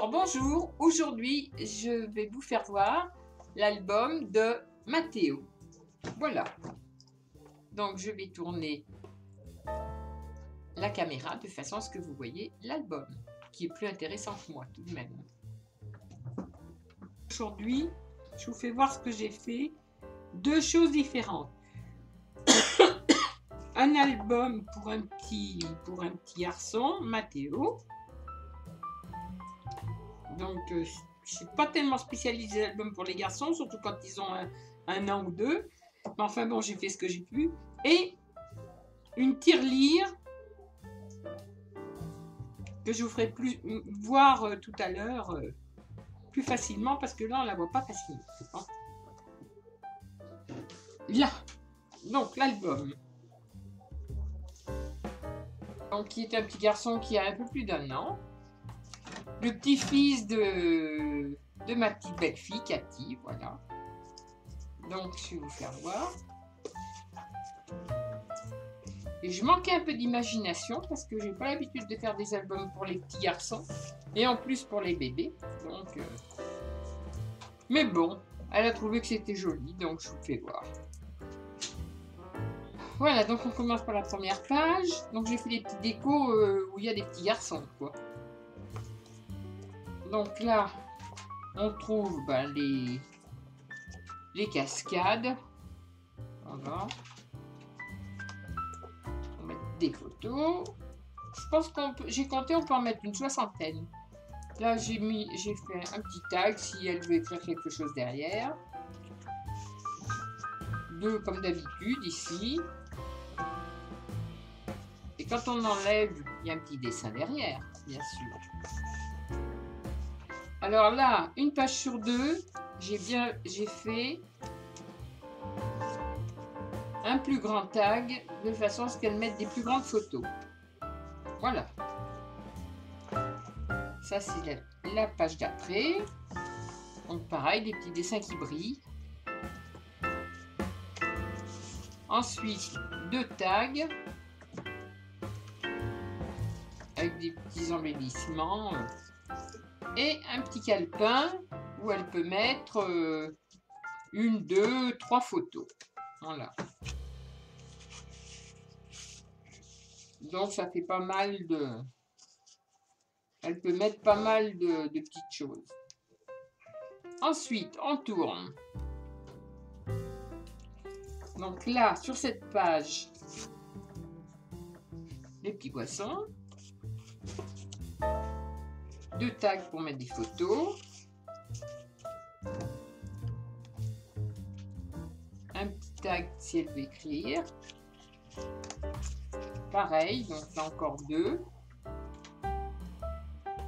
Alors bonjour, aujourd'hui je vais vous faire voir l'album de Matteo. Voilà, donc je vais tourner la caméra de façon à ce que vous voyez l'album, qui est plus intéressant que moi tout de même. Aujourd'hui, je vous fais voir ce que j'ai fait, deux choses différentes. Un album pour un petit garçon, Matteo. Donc, je ne suis pas tellement spécialisée album pour les garçons, surtout quand ils ont un an ou deux. Mais enfin bon, j'ai fait ce que j'ai pu. Et une tirelire que je vous ferai voir tout à l'heure plus facilement, parce que là, on ne la voit pas facilement. Là, donc l'album. Donc, qui est un petit garçon qui a un peu plus d'1 an. Le petit-fils de ma petite belle-fille, Cathy, voilà. Donc, je vais vous faire voir. Et je manquais un peu d'imagination parce que j'ai pas l'habitude de faire des albums pour les petits garçons. Et en plus pour les bébés. Donc, mais bon, elle a trouvé que c'était joli, donc je vous fais voir. Voilà, donc on commence par la première page. Donc j'ai fait des petits décos où il y a des petits garçons, quoi. Donc là, on trouve les cascades. Voilà. On va mettre des photos. Je pense j'ai compté, on peut en mettre une 60aine. Là, j'ai fait un petit tag si elle veut écrire quelque chose derrière. 2 comme d'habitude ici. Et quand on enlève, il y a un petit dessin derrière, bien sûr. Alors là, une page sur 2, j'ai fait un plus grand tag de façon à ce qu'elle mette des plus grandes photos. Voilà. Ça, c'est la page d'après. Donc pareil, des petits dessins qui brillent. Ensuite, 2 tags avec des petits embellissements. Et un petit calepin où elle peut mettre 1, 2, 3 photos. Voilà. Donc ça fait pas mal de... Elle peut mettre pas mal de petites choses. Ensuite, on tourne. Donc là, sur cette page, les petits poissons. 2 tags pour mettre des photos. Un petit tag si elle veut écrire. Pareil, donc là encore 2.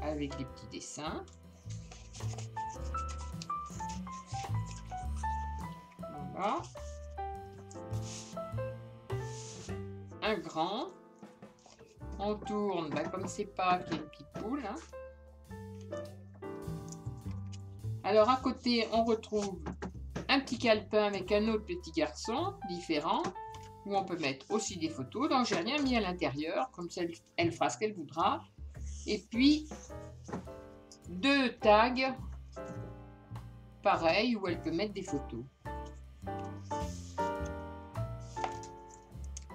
Avec des petits dessins. Voilà. Un grand. On tourne, comme c'est pas qu'il y a une petite poule. Hein. Alors à côté, on retrouve un petit calepin avec un autre petit garçon différent, où on peut mettre aussi des photos. Donc j'ai rien mis à l'intérieur, comme ça elle fera ce qu'elle voudra. Et puis 2 tags, pareil, où elle peut mettre des photos.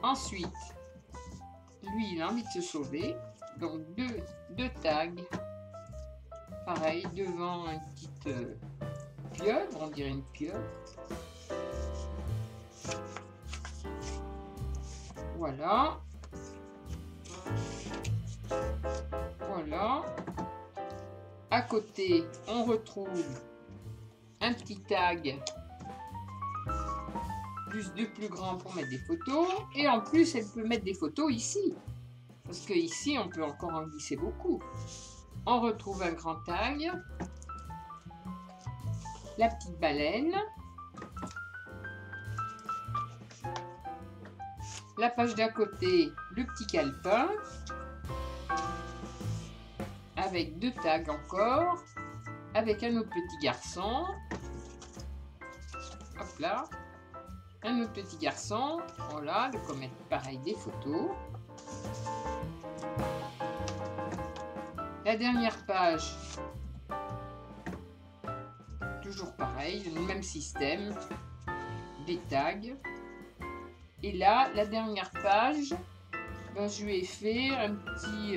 Ensuite, lui, il a envie de se sauver. Donc deux tags. Pareil, devant une petite pieuvre, on dirait une pieuvre. Voilà. Voilà. À côté, on retrouve un petit tag. Plus 2 plus grands pour mettre des photos. Et en plus, elle peut mettre des photos ici. Parce que ici, on peut encore en glisser beaucoup. On retrouve un grand tag. La petite baleine. La page d'à côté, le petit calepin. Avec 2 tags encore. Avec un autre petit garçon. Hop là. Un autre petit garçon. Voilà, de mettre pareil des photos. La dernière page, toujours pareil, le même système, des tags. Et là, la dernière page, ben, je lui ai fait un petit,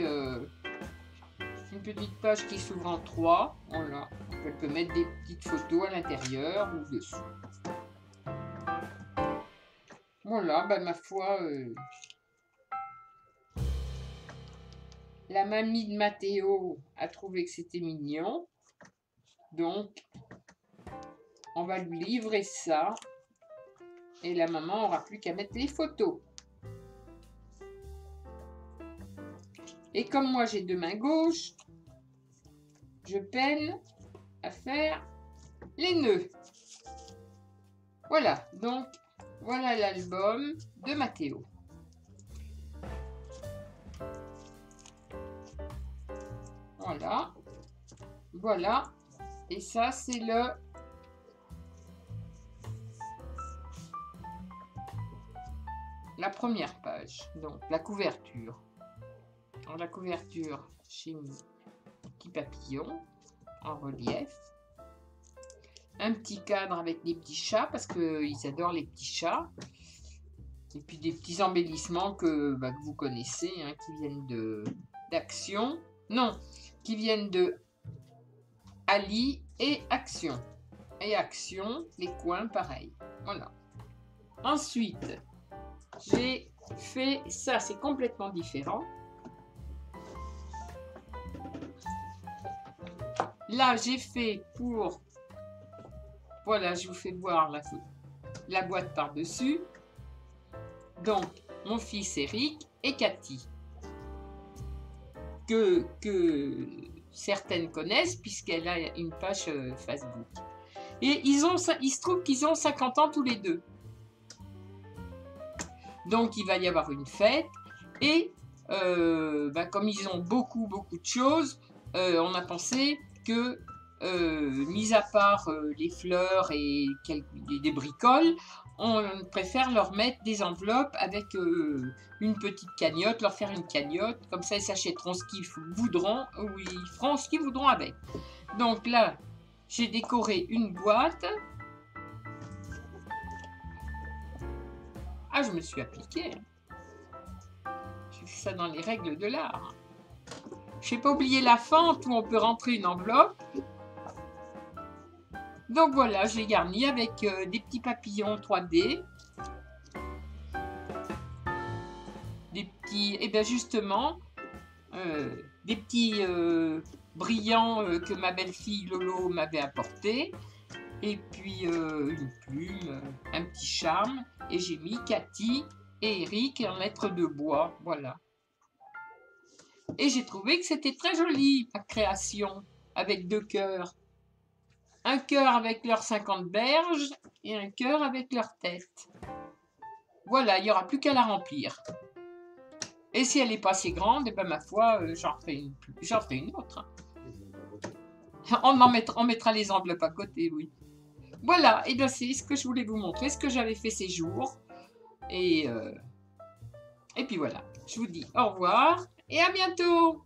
une petite page qui s'ouvre en 3. Voilà. Elle peut mettre des petites photos à l'intérieur ou dessous. Voilà, ben, ma foi, la mamie de Mathéo a trouvé que c'était mignon. Donc, on va lui livrer ça. Et la maman n'aura plus qu'à mettre les photos. Et comme moi j'ai deux mains gauches, je peine à faire les nœuds. Voilà, donc voilà l'album de Mathéo. Voilà, voilà, et ça c'est la première page, donc la couverture. Dans la couverture, j'ai mis un petit papillon en relief. Un petit cadre avec des petits chats, parce qu'ils adorent les petits chats. Et puis des petits embellissements que vous connaissez, hein, qui viennent d'Action. Non, qui viennent de Ali et Action. Et Action, les coins, pareil. Voilà. Ensuite, j'ai fait ça, c'est complètement différent. Là, j'ai fait pour... Voilà, je vous fais voir la boîte par-dessus. Donc, mon fils Eric et Cathy. Que certaines connaissent, puisqu'elle a une page Facebook. Et il se trouve qu'ils ont 50 ans tous les deux. Donc, il va y avoir une fête. Et comme ils ont beaucoup de choses, on a pensé que, mis à part les fleurs et des bricoles, on préfère leur mettre des enveloppes avec une petite cagnotte, leur faire une cagnotte, comme ça ils s'achèteront ce qu'ils voudront, ou ils feront ce qu'ils voudront avec. Donc là, j'ai décoré une boîte. Ah, je me suis appliquée. J'ai fait ça dans les règles de l'art. Je n'ai pas oublié la fente où on peut rentrer une enveloppe. Donc voilà, je l'ai garni avec des petits papillons 3D. Des petits, et bien justement, des petits brillants que ma belle-fille Lolo m'avait apporté. Et puis une plume, un petit charme. Et j'ai mis Cathy et Eric en lettres de bois. Voilà. Et j'ai trouvé que c'était très joli, ma création, avec deux cœurs. Un cœur avec leurs 50 berges et un cœur avec leur tête. Voilà, il n'y aura plus qu'à la remplir. Et si elle n'est pas assez grande, et ben ma foi, j'en ferai une autre. On mettra les enveloppes à côté, oui. Voilà, et bien c'est ce que je voulais vous montrer, ce que j'avais fait ces jours. Et puis voilà, je vous dis au revoir et à bientôt.